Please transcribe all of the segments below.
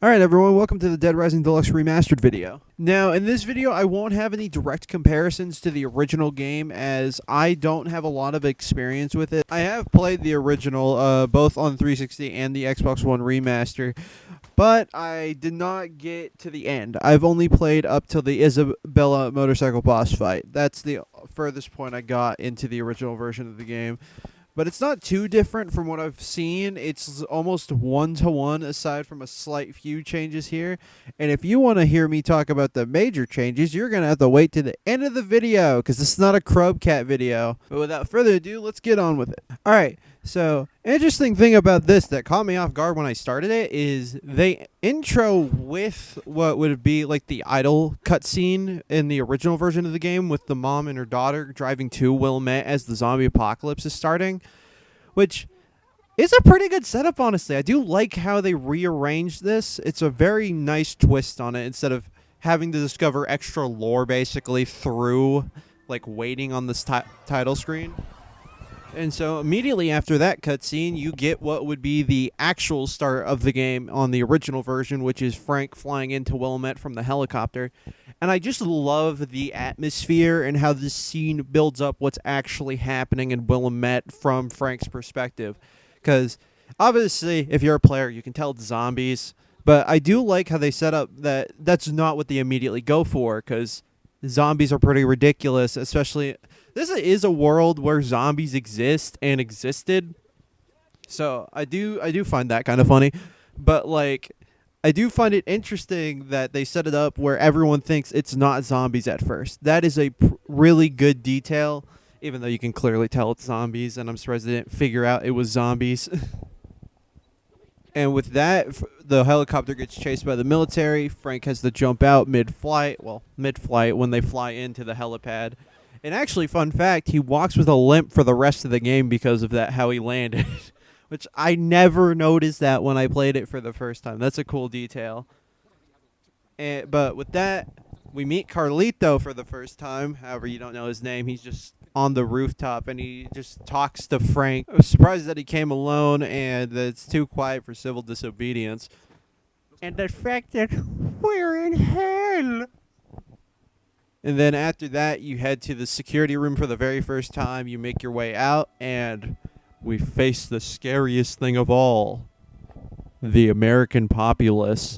Alright everyone, welcome to the Dead Rising Deluxe Remastered video. Now, in this video, I won't have any direct comparisons to the original game as I don't have a lot of experience with it. I have played the original, both on 360 and the Xbox One Remaster, but I did not get to the end. I've only played up till the Isabella motorcycle boss fight. That's the furthest point I got into the original version of the game. But it's not too different from what I've seen. It's almost one-to-one aside from a slight few changes here. And if you want to hear me talk about the major changes, you're going to have to wait to the end of the video because this is not a Crubcat video. But without further ado, let's get on with it. Alright, so interesting thing about this that caught me off guard when I started it is they intro with what would be like the idle cutscene in the original version of the game with the mom and her daughter driving to Willamette as the zombie apocalypse is starting, which is a pretty good setup, honestly. I do like how they rearranged this. It's a very nice twist on it instead of having to discover extra lore basically through like waiting on this title screen. And so immediately after that cutscene, you get what would be the actual start of the game on the original version, which is Frank flying into Willamette from the helicopter. And I just love the atmosphere and how this scene builds up what's actually happening in Willamette from Frank's perspective. Because obviously, if you're a player, you can tell it's zombies. But I do like how they set up that that's not what they immediately go for, because zombies are pretty ridiculous, especially... This is a world where zombies exist and existed, so I do find that kind of funny. But like, I do find it interesting that they set it up where everyone thinks it's not zombies at first. That is a really good detail, even though you can clearly tell it's zombies, and I'm surprised they didn't figure out it was zombies. And with that, the helicopter gets chased by the military. Frank has to jump out mid-flight. Well, mid-flight when they fly into the helipad. And actually, fun fact, he walks with a limp for the rest of the game because of that, how he landed. Which I never noticed that when I played it for the first time. That's a cool detail. But with that, we meet Carlito for the first time. However, you don't know his name. He's just on the rooftop, and he just talks to Frank. I was surprised that he came alone and that it's too quiet for civil disobedience. And the fact that we're in hell. And then after that, you head to the security room for the very first time. You make your way out, and we face the scariest thing of all, the American populace.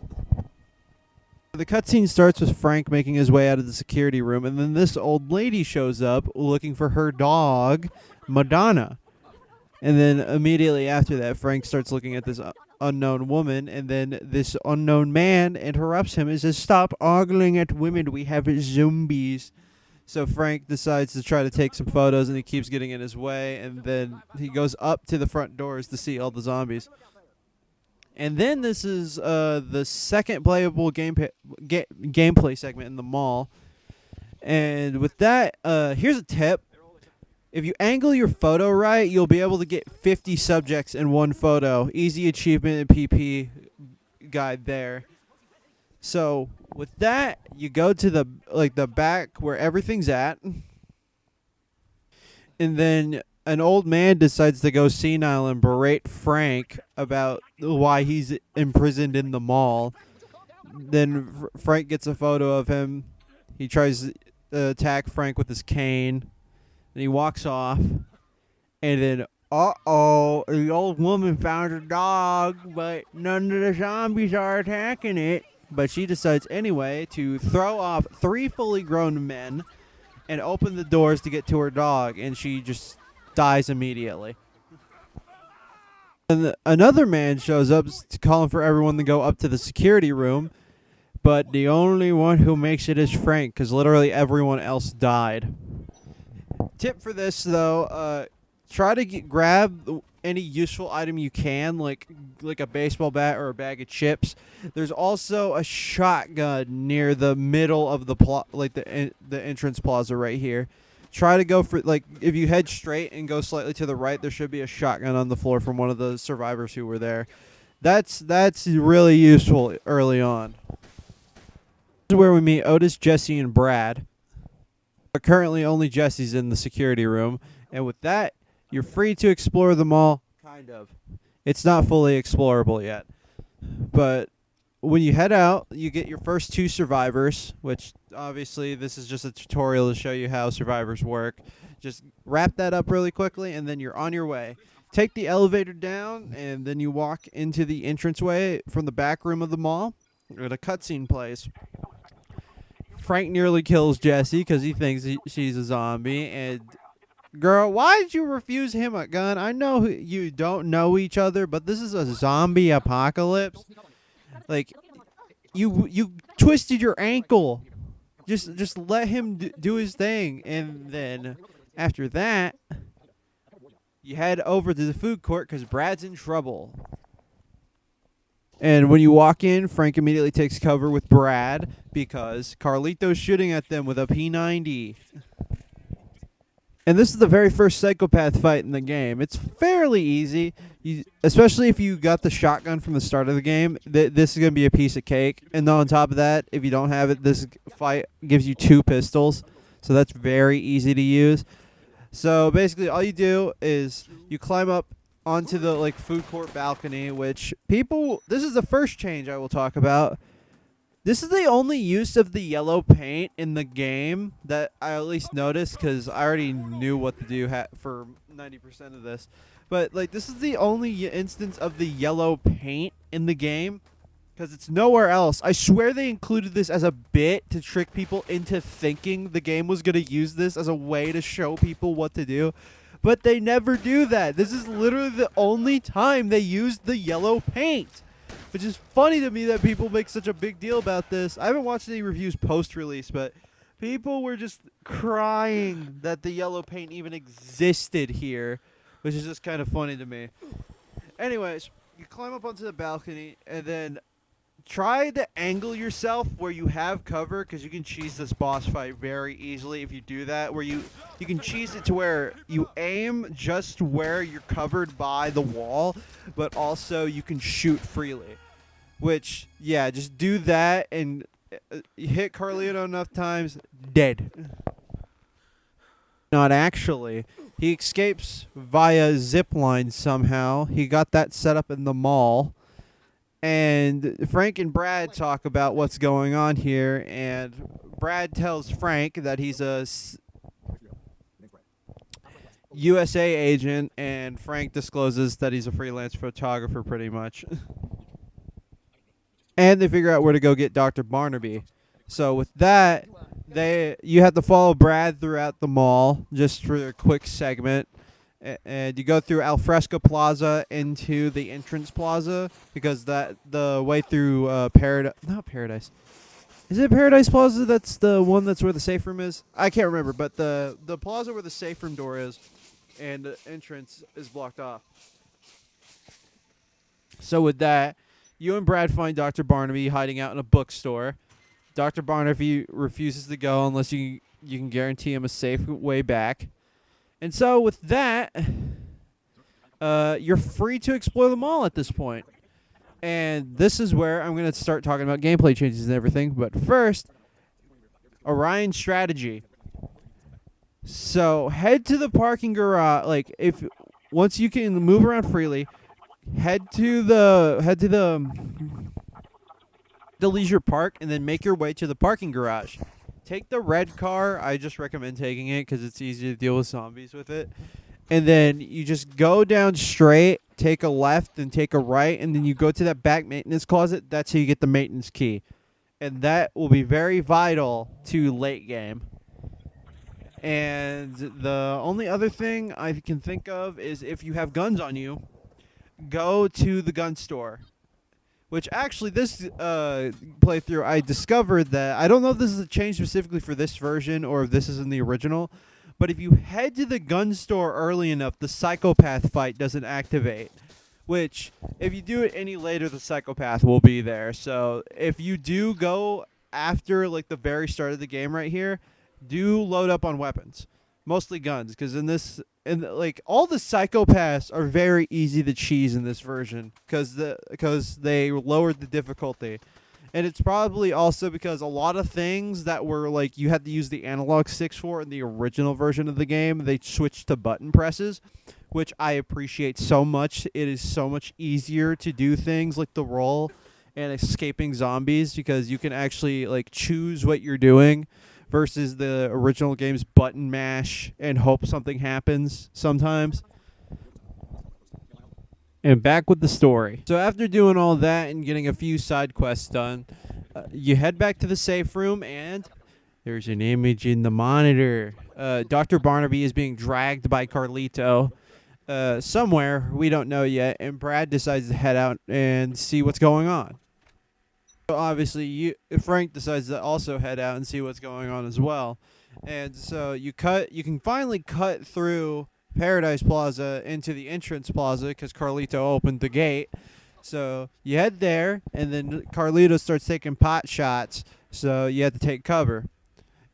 The cutscene starts with Frank making his way out of the security room, and then this old lady shows up looking for her dog, Madonna. And then immediately after that, Frank starts looking at this unknown woman, and then this unknown man interrupts him and says, "Stop ogling at women, we have zombies." So Frank decides to try to take some photos, and he keeps getting in his way, and then he goes up to the front doors to see all the zombies. And then this is the second playable gameplay segment in the mall. And with that, here's a tip. If you angle your photo right, you'll be able to get 50 subjects in one photo. Easy achievement and PP guide there. So with that, you go to the back where everything's at. And then an old man decides to go senile and berate Frank about why he's imprisoned in the mall. Then Frank gets a photo of him. He tries to attack Frank with his cane. And he walks off, and then, uh-oh, the old woman found her dog, but none of the zombies are attacking it. But she decides anyway to throw off 3 fully grown men and open the doors to get to her dog, and she just dies immediately. And another man shows up calling for everyone to go up to the security room, but the only one who makes it is Frank, because literally everyone else died. Tip for this, though, try to grab any useful item you can, like a baseball bat or a bag of chips. There's also a shotgun near the middle of the the entrance plaza right here. Try to go for, like, if you head straight and go slightly to the right, there should be a shotgun on the floor from one of the survivors who were there. That's really useful early on. This is where we meet Otis, Jesse, and Brad. But currently only Jesse's in the security room, and with that, you're free to explore the mall, kind of. It's not fully explorable yet, but when you head out, you get your first 2 survivors, which obviously this is just a tutorial to show you how survivors work. Just wrap that up really quickly, and then you're on your way. Take the elevator down, and then you walk into the entranceway from the back room of the mall, and a cutscene plays. Frank nearly kills Jessie because he thinks she's a zombie, and girl, why did you refuse him a gun? I know you don't know each other, but this is a zombie apocalypse. Like, you twisted your ankle. Just let him do his thing, and then after that, you head over to the food court because Brad's in trouble. And when you walk in, Frank immediately takes cover with Brad because Carlito's shooting at them with a P90. And this is the very first psychopath fight in the game. It's fairly easy, especially if you got the shotgun from the start of the game. This is going to be a piece of cake. And on top of that, if you don't have it, this fight gives you 2 pistols. So that's very easy to use. So basically all you do is you climb up onto the food court balcony, which this is the first change I will talk about. This is the only use of the yellow paint in the game that I at least noticed, because I already knew what to do for 90% of this. But this is the only instance of the yellow paint in the game, because it's nowhere else. I swear they included this as a bit to trick people into thinking the game was going to use this as a way to show people what to do. But they never do that. This is literally the only time they used the yellow paint. Which is funny to me that people make such a big deal about this. I haven't watched any reviews post-release, but people were just crying that the yellow paint even existed here, which is just kind of funny to me. Anyways, you climb up onto the balcony, and then try to angle yourself where you have cover, because you can cheese this boss fight very easily if you do that, where you can cheese it to where you aim just where you're covered by the wall, but also you can shoot freely. Which, yeah, just do that, and you hit Carlito enough times, dead. Not actually. He escapes via zipline somehow. He got that set up in the mall. And Frank and Brad talk about what's going on here, and Brad tells Frank that he's a USA agent, and Frank discloses that he's a freelance photographer pretty much. And they figure out where to go get Dr. Barnaby. So with that, you have to follow Brad throughout the mall just for a quick segment. And you go through Alfresco Plaza into the entrance plaza, because the way through not Paradise. Is it Paradise Plaza? That's the one that's where the safe room is? I can't remember, but the plaza where the safe room door is and the entrance is blocked off. So with that, you and Brad find Dr. Barnaby hiding out in a bookstore. Dr. Barnaby refuses to go unless you can guarantee him a safe way back. And so with that, you're free to explore the mall at this point. And this is where I'm going to start talking about gameplay changes and everything. But first, Orion's strategy. So head to the parking garage. Once you can move around freely, head to the leisure park, and then make your way to the parking garage. Take the red car. I just recommend taking it because it's easy to deal with zombies with it. And then you just go down straight, take a left, and take a right, and then you go to that back maintenance closet. That's how you get the maintenance key. And that will be very vital to late game. And the only other thing I can think of is if you have guns on you, go to the gun store. Which actually, this playthrough, I discovered that, I don't know if this is a change specifically for this version or if this is in the original, but if you head to the gun store early enough, the psychopath fight doesn't activate. Which, if you do it any later, the psychopath will be there. So, if you do go after the very start of the game right here, do load up on weapons. Mostly guns, because all the psychopaths are very easy to cheese in this version because they lowered the difficulty. And it's probably also because a lot of things that were you had to use the analog sticks for in the original version of the game, they switched to button presses, which I appreciate so much. It is so much easier to do things like the roll and escaping zombies, because you can actually like choose what you're doing versus the original game's button mash and hope something happens sometimes. And back with the story. So after doing all that and getting a few side quests done, you head back to the safe room, and there's an image in the monitor. Dr. Barnaby is being dragged by Carlito somewhere, we don't know yet, and Brad decides to head out and see what's going on. So obviously, Frank decides to also head out and see what's going on as well. And so you can finally cut through Paradise Plaza into the entrance plaza because Carlito opened the gate. So you head there, and then Carlito starts taking pot shots, so you have to take cover.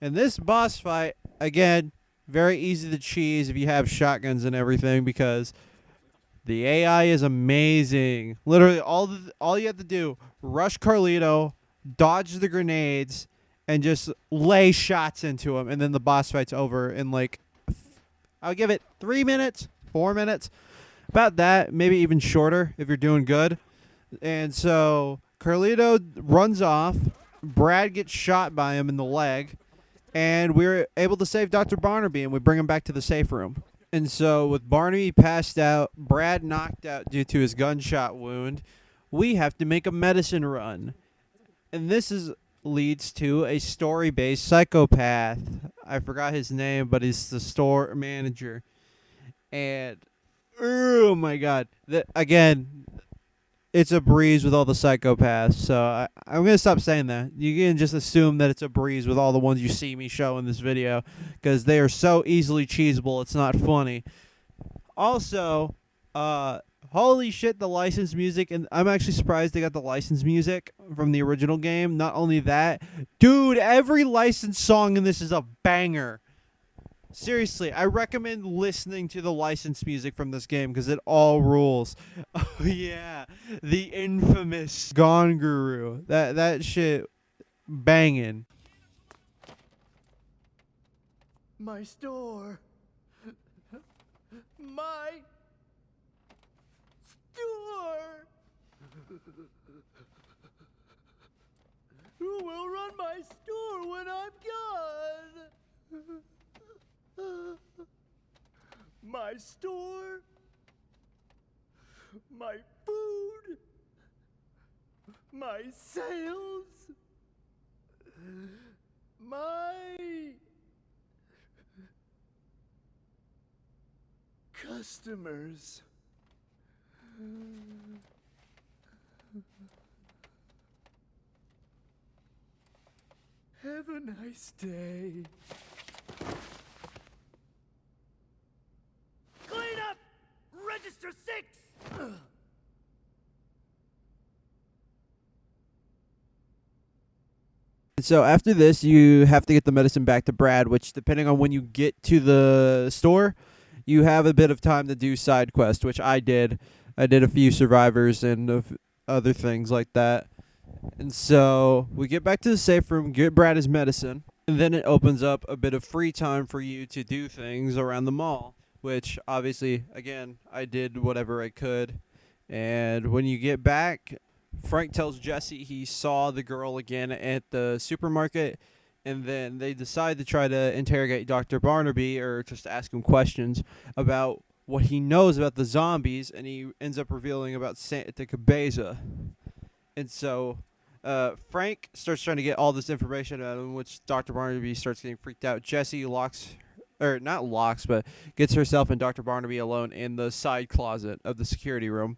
And this boss fight, again, very easy to cheese if you have shotguns and everything, because the AI is amazing. Literally, all you have to do, rush Carlito, dodge the grenades, and just lay shots into him, and then the boss fight's over in like, I'll give it 3 minutes, 4 minutes, about that, maybe even shorter if you're doing good. And so Carlito runs off, Brad gets shot by him in the leg, and we're able to save Dr. Barnaby, and we bring him back to the safe room. And so with Barnaby passed out, Brad knocked out due to his gunshot wound, we have to make a medicine run. And this leads to a story-based psychopath. I forgot his name, but he's the store manager. And, oh my god. Again, it's a breeze with all the psychopaths. So I'm going to stop saying that. You can just assume that it's a breeze with all the ones you see me show in this video, because they are so easily cheesable, it's not funny. Also, holy shit, the licensed music, and I'm actually surprised they got the licensed music from the original game. Not only that, dude, every licensed song in this is a banger. Seriously, I recommend listening to the licensed music from this game because it all rules. Oh yeah, the infamous Gone Guru. That shit banging. My store. My store. Who will run my store when I'm gone? My store, my food, my sales, my customers. Have a nice day. Clean up! Register 6! So after this, you have to get the medicine back to Brad, which, depending on when you get to the store, you have a bit of time to do side quests, which I did. I did a few survivors and other things like that. And so we get back to the safe room, get Brad his medicine, and then it opens up a bit of free time for you to do things around the mall, which obviously, again, I did whatever I could. And when you get back, Frank tells Jesse he saw the girl again at the supermarket, and then they decide to try to interrogate Dr. Barnaby, or just ask him questions about what he knows about the zombies, and he ends up revealing about Santa Cabeza. And so Frank starts trying to get all this information out of him, which Dr. Barnaby starts getting freaked out. Jesse gets herself and Dr. Barnaby alone in the side closet of the security room.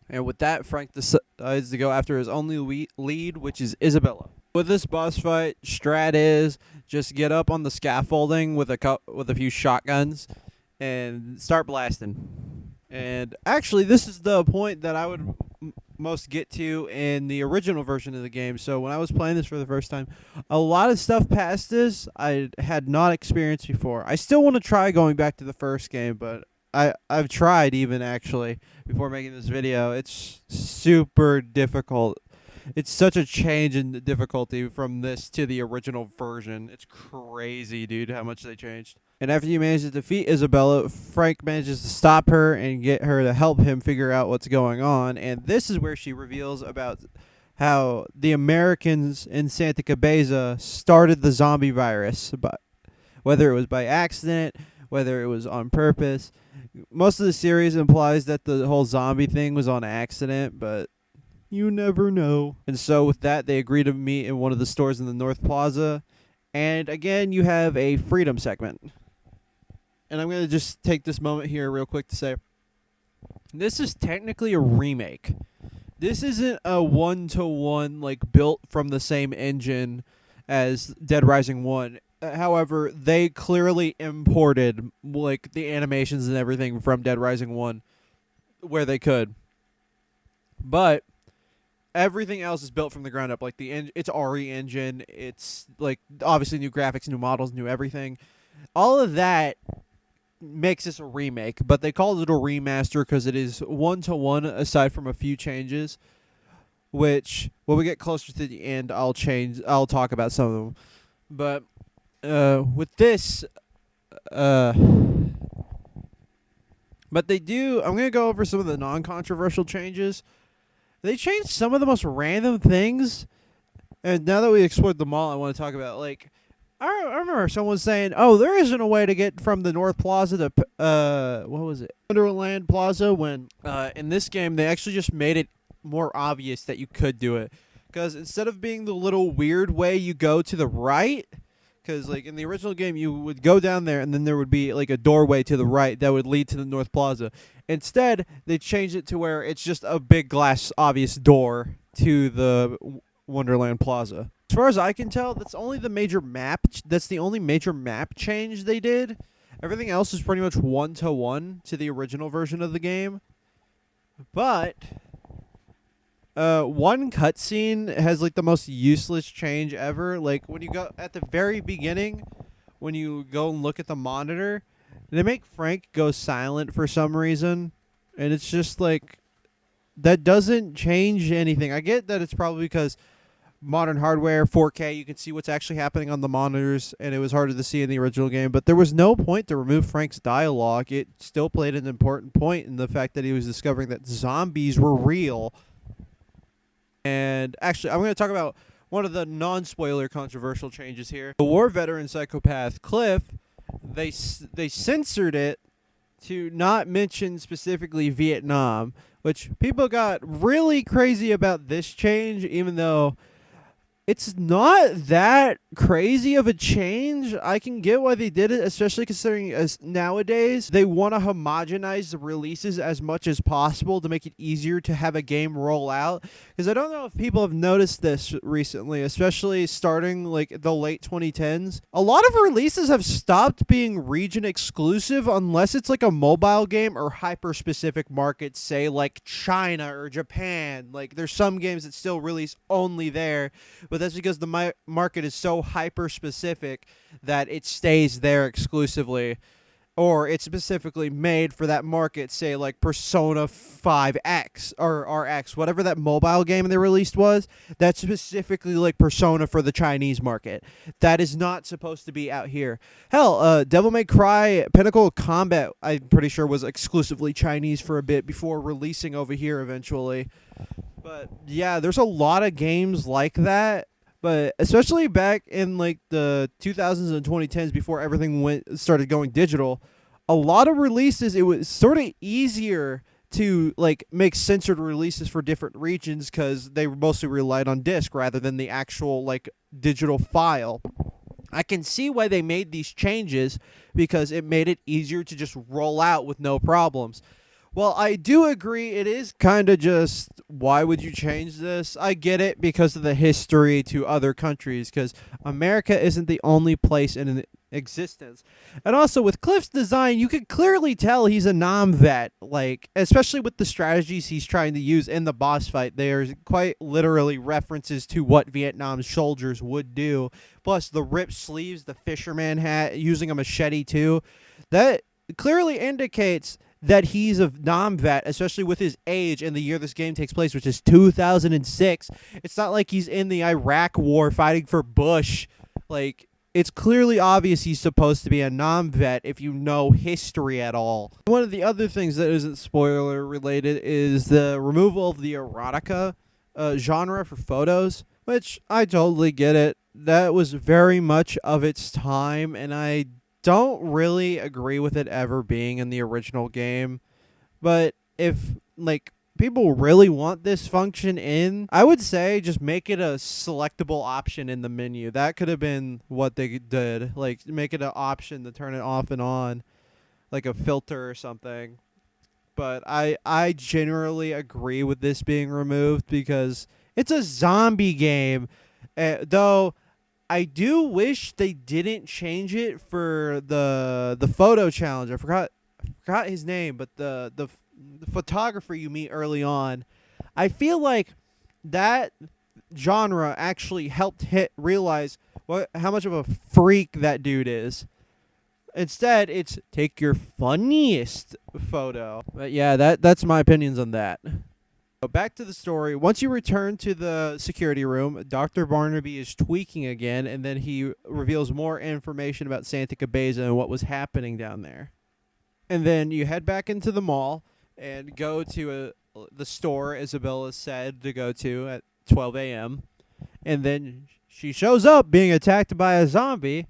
And with that, Frank decides to go after his only lead, which is Isabella. With this boss fight, strat is just get up on the scaffolding with a few shotguns and start blasting. And actually, this is the point that I would most get to in the original version of the game. So when I was playing this for the first time, a lot of stuff past this I had not experienced before. I still want to try going back to the first game, but I've tried even actually before making this video. It's super difficult. It's such a change in the difficulty from this to the original version. It's crazy, dude, how much they changed. And after you manage to defeat Isabella, Frank manages to stop her and get her to help him figure out what's going on. And this is where she reveals about how the Americans in Santa Cabeza started the zombie virus, but whether it was by accident, whether it was on purpose. Most of the series implies that the whole zombie thing was on accident, but you never know. And so with that, they agree to meet in one of the stores in the North Plaza. And again, you have a freedom segment. And I'm going to just take this moment here real quick to say, this is technically a remake. This isn't a one-to-one, like, built from the same engine as Dead Rising 1. However, they clearly imported, like, the animations and everything from Dead Rising 1 where they could. But everything else is built from the ground up. Like, it's RE engine. It's, like, obviously new graphics, new models, new everything. All of that makes this a remake, but they called it a remaster because it is one-to-one aside from a few changes, which when we get closer to the end, I'll talk about some of them. But with this, but I'm going to go over some of the non-controversial changes. They changed some of the most random things, and now that we explored them all, I want to talk about, like, I remember someone saying, "Oh, there isn't a way to get from the North Plaza to what was it, Wonderland Plaza?" When in this game they actually just made it more obvious that you could do it, because instead of being the little weird way you go to the right, because like in the original game you would go down there and then there would be like a doorway to the right that would lead to the North Plaza. Instead, they changed it to where it's just a big glass obvious door to the Wonderland Plaza. As far as I can tell, that's the only major map change they did. Everything else is pretty much one-to-one to the original version of the game. But one cutscene has like the most useless change ever. Like when you go at the very beginning, when you go and look at the monitor, they make Frank go silent for some reason, and it's just like that doesn't change anything. I get that it's probably because modern hardware, 4K, you can see what's actually happening on the monitors, and it was harder to see in the original game, but there was no point to remove Frank's dialogue. It still played an important point in the fact that he was discovering that zombies were real. And actually, I'm going to talk about one of the non-spoiler controversial changes here. The war veteran psychopath Cliff, they censored it to not mention specifically Vietnam, which people got really crazy about this change, even though it's not that crazy of a change. I can get why they did it, especially considering as nowadays they want to homogenize the releases as much as possible to make it easier to have a game roll out. Because I don't know if people have noticed this recently, especially starting like the late 2010s. A lot of releases have stopped being region exclusive unless it's like a mobile game or hyper-specific markets, say like China or Japan. Like there's some games that still release only there, but that's because the market is so hyper-specific that it stays there exclusively. Or it's specifically made for that market, say like Persona 5X or RX, whatever that mobile game they released was. That's specifically like Persona for the Chinese market. That is not supposed to be out here. Hell, Devil May Cry Pinnacle Combat, I'm pretty sure, was exclusively Chinese for a bit before releasing over here eventually. But yeah, there's a lot of games like that. But especially back in like the 2000s and 2010s, before everything started going digital, a lot of releases, it was sort of easier to like make censored releases for different regions because they mostly relied on disc rather than the actual like digital file. I can see why they made these changes because it made it easier to just roll out with no problems. Well, I do agree it is kind of just, why would you change this? I get it because of the history to other countries, because America isn't the only place in existence. And also, with Cliff's design, you can clearly tell he's a non-vet, like, especially with the strategies he's trying to use in the boss fight. There's quite literally references to what Vietnam soldiers would do, plus the ripped sleeves, the fisherman hat, using a machete too. That clearly indicates that he's a non-vet, especially with his age and the year this game takes place, which is 2006. It's not like he's in the Iraq war fighting for Bush. Like, it's clearly obvious he's supposed to be a non-vet if you know history at all. One of the other things that isn't spoiler related is the removal of the erotica. genre for photos, which I totally get it. That was very much of its time, and I don't really agree with it ever being in the original game. But if like people really want this function in, I would say just make it a selectable option in the menu. That could have been what they did. Like make it an option to turn it off and on, like a filter or something. But I generally agree with this being removed because it's a zombie game. Though I do wish they didn't change it for the photo challenge. I forgot his name, but the photographer you meet early on. I feel like that genre actually helped realize how much of a freak that dude is. Instead, it's take your funniest photo. But yeah, that's my opinions on that. So back to the story. Once you return to the security room, Dr. Barnaby is tweaking again, and then he reveals more information about Santa Cabeza and what was happening down there. And then you head back into the mall and go to the store Isabella said to go to at 12 a.m. And then she shows up being attacked by a zombie.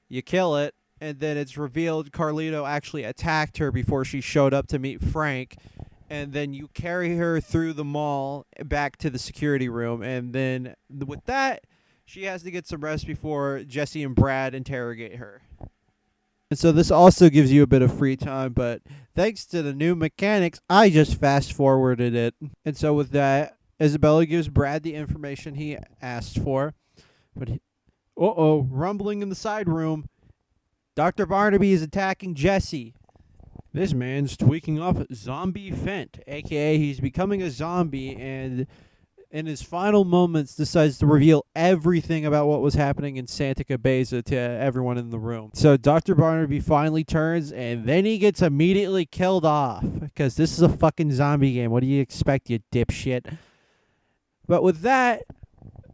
You kill it. And then it's revealed Carlito actually attacked her before she showed up to meet Frank. And then you carry her through the mall back to the security room. And then with that, she has to get some rest before Jesse and Brad interrogate her. And so this also gives you a bit of free time, but thanks to the new mechanics, I just fast-forwarded it. And so with that, Isabella gives Brad the information he asked for. But rumbling in the side room. Dr. Barnaby is attacking Jesse. This man's tweaking off zombie Fent, a.k.a. he's becoming a zombie, and in his final moments decides to reveal everything about what was happening in Santa Cabeza to everyone in the room. So Dr. Barnaby finally turns, and then he gets immediately killed off, because this is a fucking zombie game. What do you expect, you dipshit? But with that,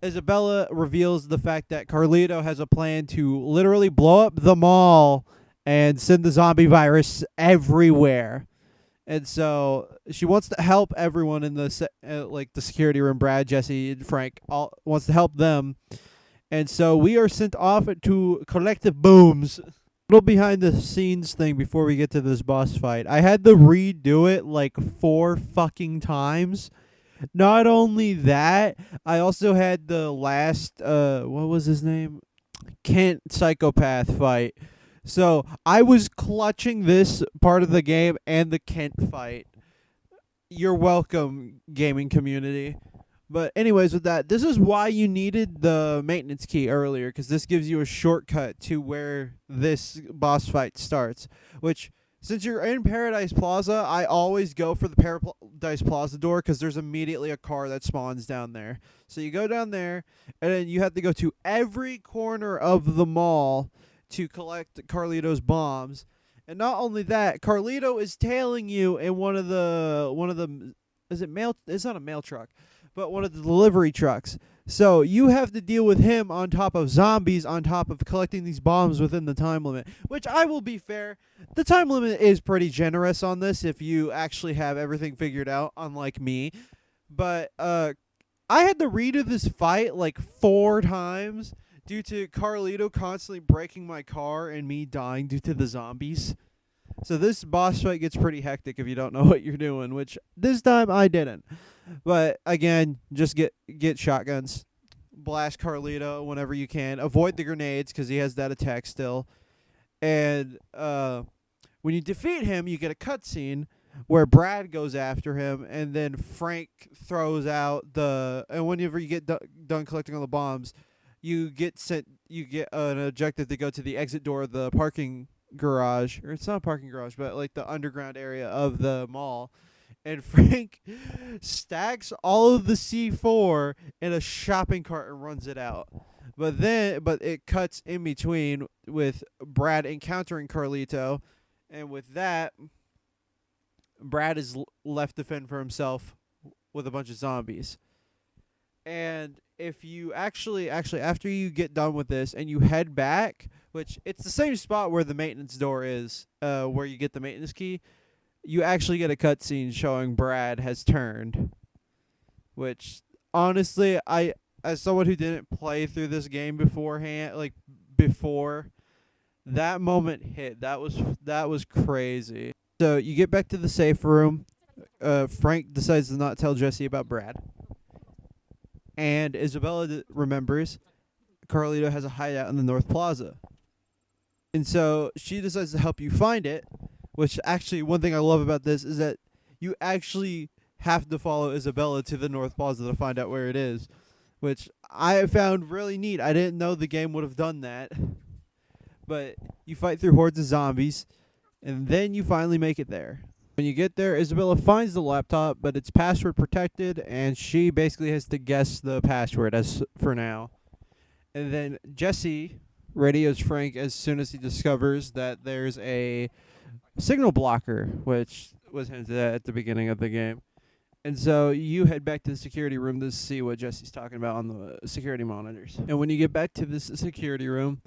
Isabella reveals the fact that Carlito has a plan to literally blow up the mall and send the zombie virus everywhere. And so she wants to help everyone in the the security room. Brad, Jesse, and Frank all wants to help them. And so we are sent off to collective booms. A little behind the scenes thing before we get to this boss fight. I had to redo it like 4 fucking times. Not only that, I also had the last, what was his name? Kent psychopath fight. So I was clutching this part of the game and the Kent fight. You're welcome, gaming community. But anyways, with that, this is why you needed the maintenance key earlier, because this gives you a shortcut to where this boss fight starts, which... Since you're in Paradise Plaza, I always go for the Paradise Plaza door because there's immediately a car that spawns down there. So you go down there, and then you have to go to every corner of the mall to collect Carlito's bombs. And not only that, Carlito is tailing you in one of the is it mail? It's not a mail truck, but one of the delivery trucks. So you have to deal with him on top of zombies, on top of collecting these bombs within the time limit. Which, I will be fair, the time limit is pretty generous on this if you actually have everything figured out, unlike me. But I had to redo this fight like 4 times due to Carlito constantly breaking my car and me dying due to the zombies. So this boss fight gets pretty hectic if you don't know what you're doing, which this time I didn't. But again, just get shotguns. Blast Carlito whenever you can. Avoid the grenades because he has that attack still. And when you defeat him, you get a cutscene where Brad goes after him, and then Frank throws out and whenever you get done collecting all the bombs, you get an objective to go to the exit door of the parking garage, or it's not a parking garage, but like the underground area of the mall. And Frank stacks all of the C4 in a shopping cart and runs it out. But it cuts in between with Brad encountering Carlito, and with that, Brad is left to fend for himself with a bunch of zombies. And if you actually after you get done with this and you head back, which it's the same spot where the maintenance door is, where you get the maintenance key, you actually get a cutscene showing Brad has turned, which honestly, as someone who didn't play through this game beforehand, like before that moment hit, that was crazy. So you get back to the safe room. Frank decides to not tell Jesse about Brad, and Isabella remembers Carlito has a hideout in the North Plaza, and so she decides to help you find it. Which actually, one thing I love about this is that you actually have to follow Isabella to the North Plaza to find out where it is, which I found really neat. I didn't know the game would have done that. But you fight through hordes of zombies, and then you finally make it there. When you get there, Isabella finds the laptop, but it's password protected, and she basically has to guess the password as for now. And then Jesse radios Frank as soon as he discovers that there's a signal blocker, which was hinted at the beginning of the game. And so you head back to the security room to see what Jesse's talking about on the security monitors. And when you get back to this security room,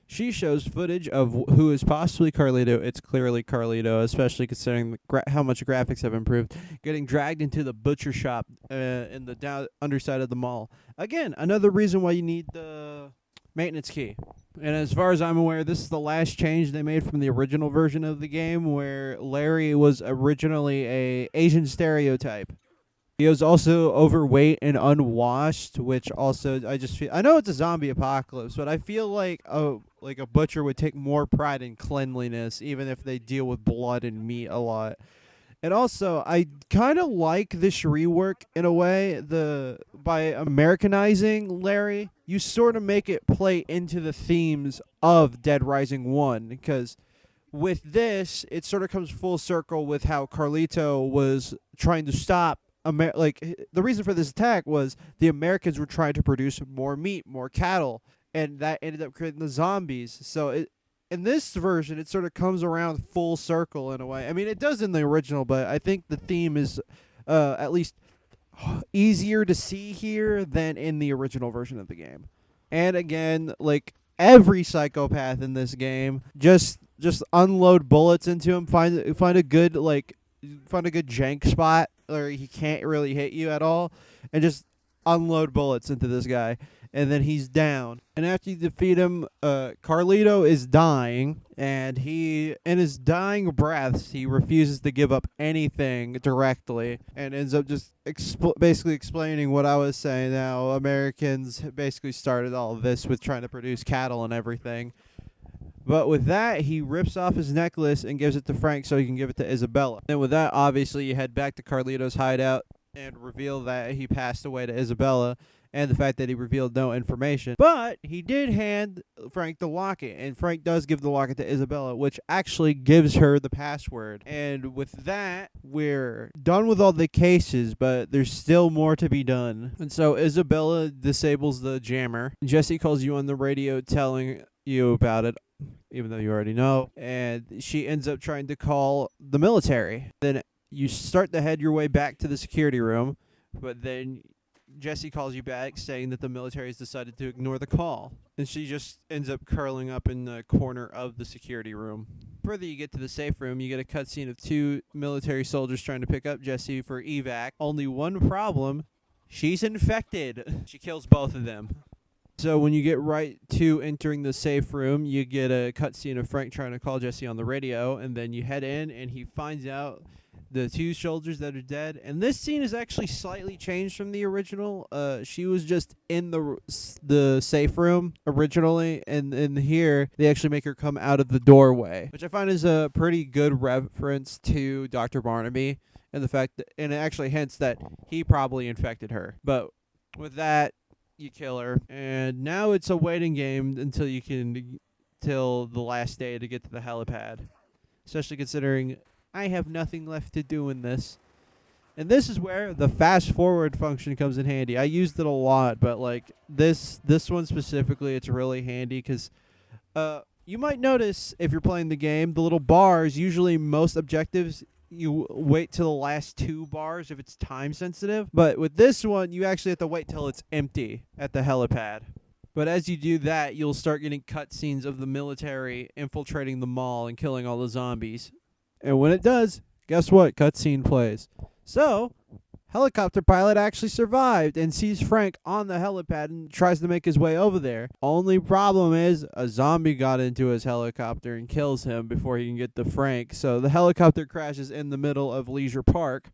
she shows footage of who is possibly Carlito. It's clearly Carlito, especially considering how much graphics have improved. Getting dragged into the butcher shop in the underside of the mall. Again, another reason why you need the maintenance key. And as far as I'm aware, this is the last change they made from the original version of the game, where Larry was originally a Asian stereotype. He was also overweight and unwashed, which also I know it's a zombie apocalypse, but I feel like a butcher would take more pride in cleanliness, even if they deal with blood and meat a lot. And also, I kind of like this rework in a way. By Americanizing Larry, you sort of make it play into the themes of Dead Rising 1, because with this, it sort of comes full circle with how Carlito was trying to stop. The reason for this attack was the Americans were trying to produce more meat, more cattle, and that ended up creating the zombies. So in this version, it sort of comes around full circle in a way. I mean, it does in the original, but I think the theme is at least easier to see here than in the original version of the game. And again, like every psychopath in this game, just unload bullets into him. Find a good jank spot where he can't really hit you at all, and just unload bullets into this guy, and then he's down. And after you defeat him, Carlito is dying, and in his dying breaths, he refuses to give up anything directly, and ends up just basically explaining what I was saying. Now, Americans basically started all of this with trying to produce cattle and everything. But with that, he rips off his necklace and gives it to Frank so he can give it to Isabella. And with that, obviously, you head back to Carlito's hideout and reveal that he passed away to Isabella, and the fact that he revealed no information. But he did hand Frank the locket, and Frank does give the locket to Isabella, which actually gives her the password. And with that, we're done with all the cases, but there's still more to be done. And so Isabella disables the jammer. Jesse calls you on the radio telling you about it, even though you already know, and she ends up trying to call the military. Then you start to head your way back to the security room, but then Jesse calls you back saying that the military has decided to ignore the call, and she just ends up curling up in the corner of the security room. Further you get to the safe room, you get a cutscene of 2 military soldiers trying to pick up Jesse for evac. Only one problem: she's infected. She kills both of them. So when you get right to entering the safe room, you get a cutscene of Frank trying to call Jesse on the radio, and then you head in, and he finds out the 2 soldiers that are dead. And this scene is actually slightly changed from the original. She was just in the safe room originally, and in here they actually make her come out of the doorway, which I find is a pretty good reference to Dr. Barnaby, and the fact that, and it actually hints that he probably infected her. But with that, you kill her, and now it's a waiting game till the last day to get to the helipad, especially considering I have nothing left to do in this. And this is where the fast forward function comes in handy. I used it a lot, but like this one specifically, it's really handy because you might notice if you're playing the game, the little bars, usually most objectives, you wait till the last 2 bars if it's time sensitive. But with this one, you actually have to wait till it's empty at the helipad. But as you do that, you'll start getting cutscenes of the military infiltrating the mall and killing all the zombies. And when it does, guess what? Cutscene plays. So, helicopter pilot actually survived and sees Frank on the helipad and tries to make his way over there. Only problem is a zombie got into his helicopter and kills him before he can get to Frank. So the helicopter crashes in the middle of Leisure Park.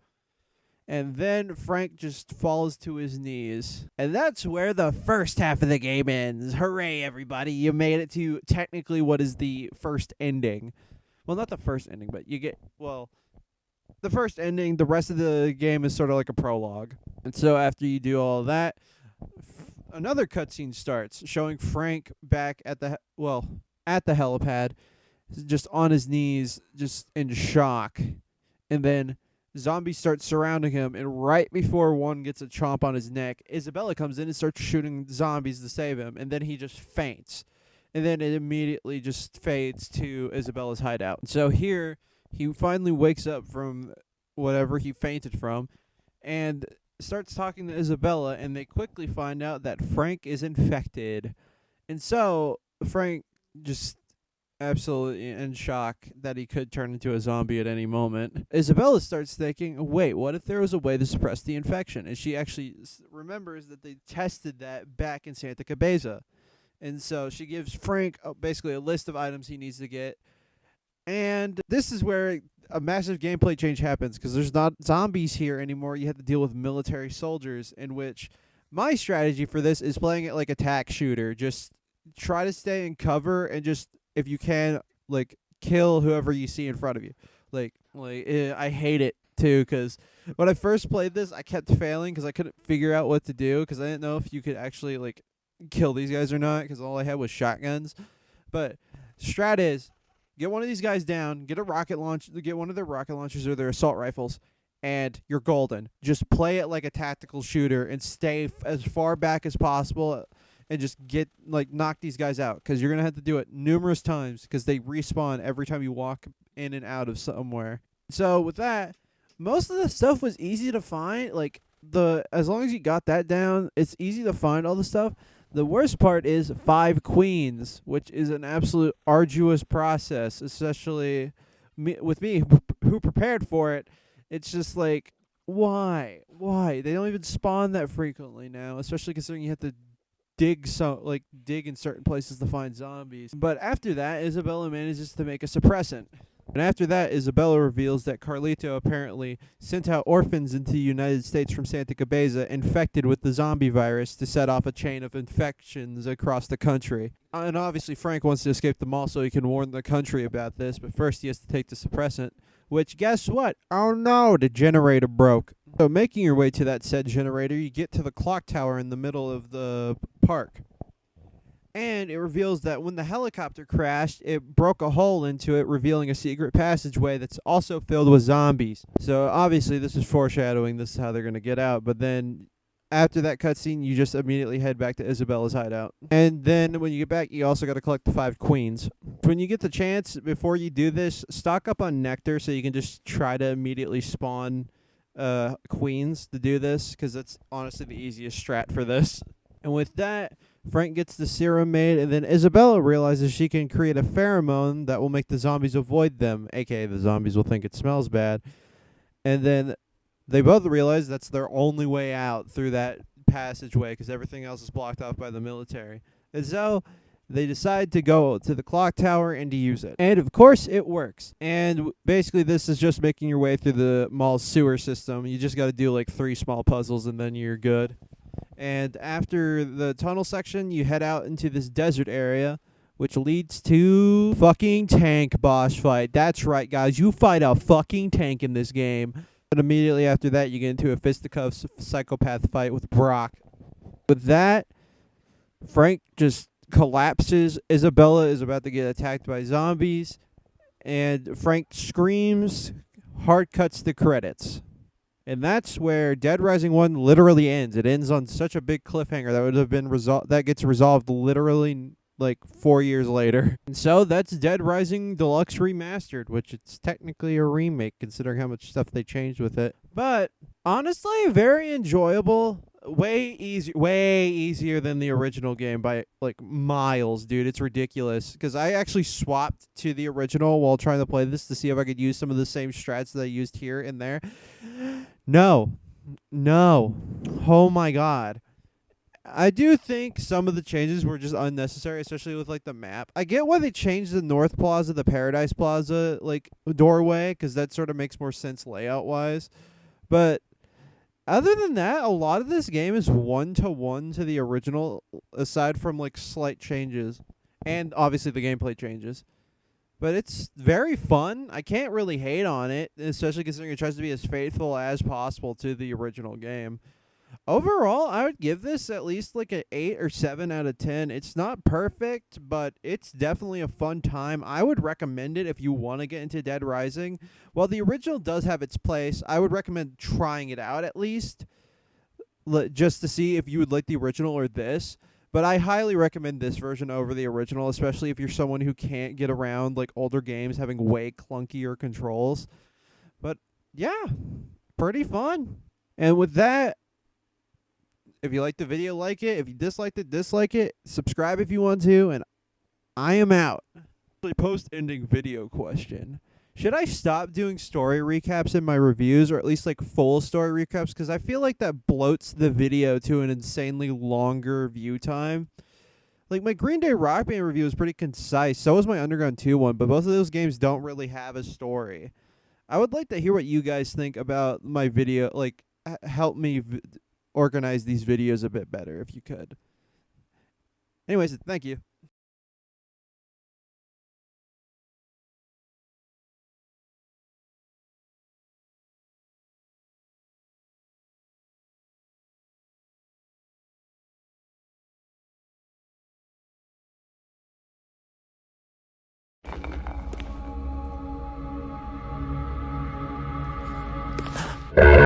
And then Frank just falls to his knees. And that's where the first half of the game ends. Hooray, everybody. You made it to technically what is the first ending. Well, not the first ending, but you get, well, the first ending. The rest of the game is sort of like a prologue. And so after you do all that, another cutscene starts showing Frank back at the, at the helipad, just on his knees, just in shock. And then zombies start surrounding him, and right before one gets a chomp on his neck, Isabella comes in and starts shooting zombies to save him, and then he just faints. And then it immediately just fades to Isabella's hideout. So here, he finally wakes up from whatever he fainted from, and starts talking to Isabella, and they quickly find out that Frank is infected. And so Frank just absolutely in shock that he could turn into a zombie at any moment. Isabella starts thinking, wait, what if there was a way to suppress the infection? And she actually remembers that they tested that back in Santa Cabeza. And so she gives Frank basically a list of items he needs to get. And this is where a massive gameplay change happens, because there's not zombies here anymore. You have to deal with military soldiers, in which my strategy for this is playing it like a tack shooter. Just try to stay in cover and just, if you can, like, kill whoever you see in front of you. I hate it, too, because when I first played this, I kept failing because I couldn't figure out what to do, because I didn't know if you could actually, like, kill these guys or not, because all I had was shotguns. But strat is, get one of these guys down, get one of their rocket launchers or their assault rifles, and you're golden. Just play it like a tactical shooter and stay as far back as possible, and just knock these guys out, because you're going to have to do it numerous times, because they respawn every time you walk in and out of somewhere. So with that, most of the stuff was easy to find. As long as you got that down, it's easy to find all the stuff. The worst part is 5 queens, which is an absolute arduous process, especially with me, who prepared for it. It's just like, why? They don't even spawn that frequently now, especially considering you have to dig in certain places to find zombies. But after that, Isabella manages to make a suppressant. And after that, Isabella reveals that Carlito apparently sent out orphans into the United States from Santa Cabeza infected with the zombie virus to set off a chain of infections across the country. And obviously Frank wants to escape the mall so he can warn the country about this, but first he has to take the suppressant, which, guess what? Oh no, the generator broke. So making your way to that said generator, you get to the clock tower in the middle of the park. And it reveals that when the helicopter crashed, it broke a hole into it, revealing a secret passageway that's also filled with zombies. So obviously this is foreshadowing this is how they're going to get out. But then after that cutscene, you just immediately head back to Isabella's hideout. And then when you get back, you also got to collect the 5 queens. When you get the chance, before you do this, stock up on nectar so you can just try to immediately spawn queens to do this, because that's honestly the easiest strat for this. And with that, Frank gets the serum made, and then Isabella realizes she can create a pheromone that will make the zombies avoid them, aka the zombies will think it smells bad. And then they both realize that's their only way out through that passageway, because everything else is blocked off by the military. And so they decide to go to the clock tower and to use it. And of course it works. And basically this is just making your way through the mall's sewer system. You just got to do like 3 small puzzles and then you're good. And after the tunnel section, you head out into this desert area, which leads to fucking tank boss fight. That's right, guys. You fight a fucking tank in this game. And immediately after that, you get into a fisticuffs psychopath fight with Brock. With that, Frank just collapses. Isabella is about to get attacked by zombies. And Frank screams. Hard cuts the credits. And that's where Dead Rising 1 literally ends. It ends on such a big cliffhanger that would have been that gets resolved literally like 4 years later. And so that's Dead Rising Deluxe Remastered, which it's technically a remake considering how much stuff they changed with it. But honestly, very enjoyable. Way easier than the original game by like miles, dude. It's ridiculous. Because I actually swapped to the original while trying to play this to see if I could use some of the same strats that I used here and there. No, No. Oh my god. I do think some of the changes were just unnecessary, especially with like the map. I get why they changed the North Plaza, the Paradise Plaza, like doorway, because that sort of makes more sense layout wise. But other than that, a lot of this game is 1-to-1 to the original, aside from like slight changes, and obviously the gameplay changes. But it's very fun. I can't really hate on it, especially considering it tries to be as faithful as possible to the original game. Overall, I would give this at least like an 8 or 7 out of 10. It's not perfect, but it's definitely a fun time. I would recommend it if you want to get into Dead Rising. While the original does have its place, I would recommend trying it out at least, just to see if you would like the original or this. But I highly recommend this version over the original, especially if you're someone who can't get around like older games having way clunkier controls. But yeah, pretty fun. And with that, if you liked the video, like it. If you disliked it, dislike it. Subscribe if you want to, and I am out. Post-ending video question. Should I stop doing story recaps in my reviews, or at least like full story recaps? Because I feel like that bloats the video to an insanely longer view time. Like my Green Day Rock Band review was pretty concise. So was my Underground 2 one, but both of those games don't really have a story. I would like to hear what you guys think about my video. Like, help me organize these videos a bit better if you could. Anyways, thank you.